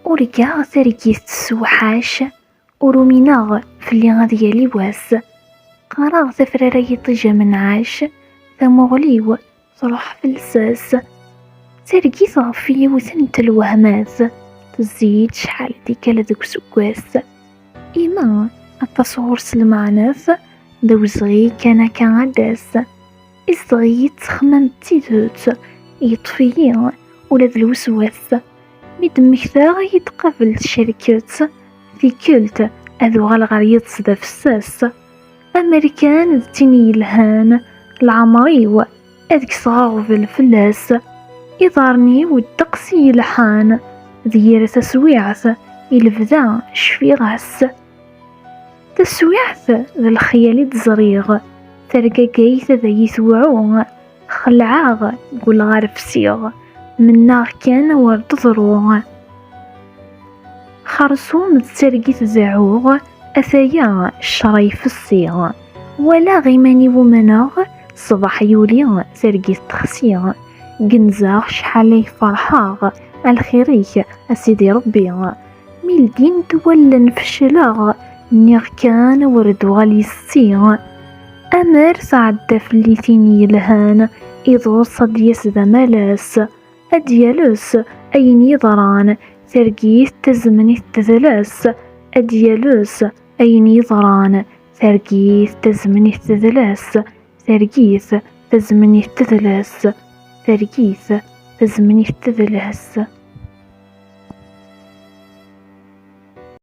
ورقا ثرقيث تسوحاش وروميناغ فلي غادي يالي واس قراغ ثفراري طيجة من عاش ثمغليو تروح في الساس ثرقيث غفي وثنت الوهمات تزيد شحال ديك لذوك سكواس إما التصور سلمعناث دوزغي كان عداس إصغي تخمم تيدوت يطفيين ولا ذا الوسواس مدمكثاغ يتقبل الشركات في كلت أذو غالغريط صدا فساس أمريكان ذتيني الهان العمريو أذك صغاغ في الفلاس إضارني والدقسي لحان ذير تسويعث الفدا شفي غاس تسويعث ذا الخيال تزريغ ترقا قيث ذا يثوعو خلعاغ قول غارف سيغ مناغ كان ورد ضروغ خرصوم تسرقيث زعوغ أثايا الشرايف الصيغ ولا غيماني ومناغ صباح يولي سرقيث تخسيغ قنزاغ شحالي فرحاغ الخيريك أسيدي ربي ميلدين تولا نفشلاغ نيغ كان ورد غالي السيغ أمر سعد فليثيني الهان إذو صديس ذا ملاس أديالوس أين يضران ثرقيث تزمني التذلاس أديالوس أين يضران ثرقيث تزمني التذلاس ثرقيث تزمني التذلاس ثرقيث تزمني التذلاس.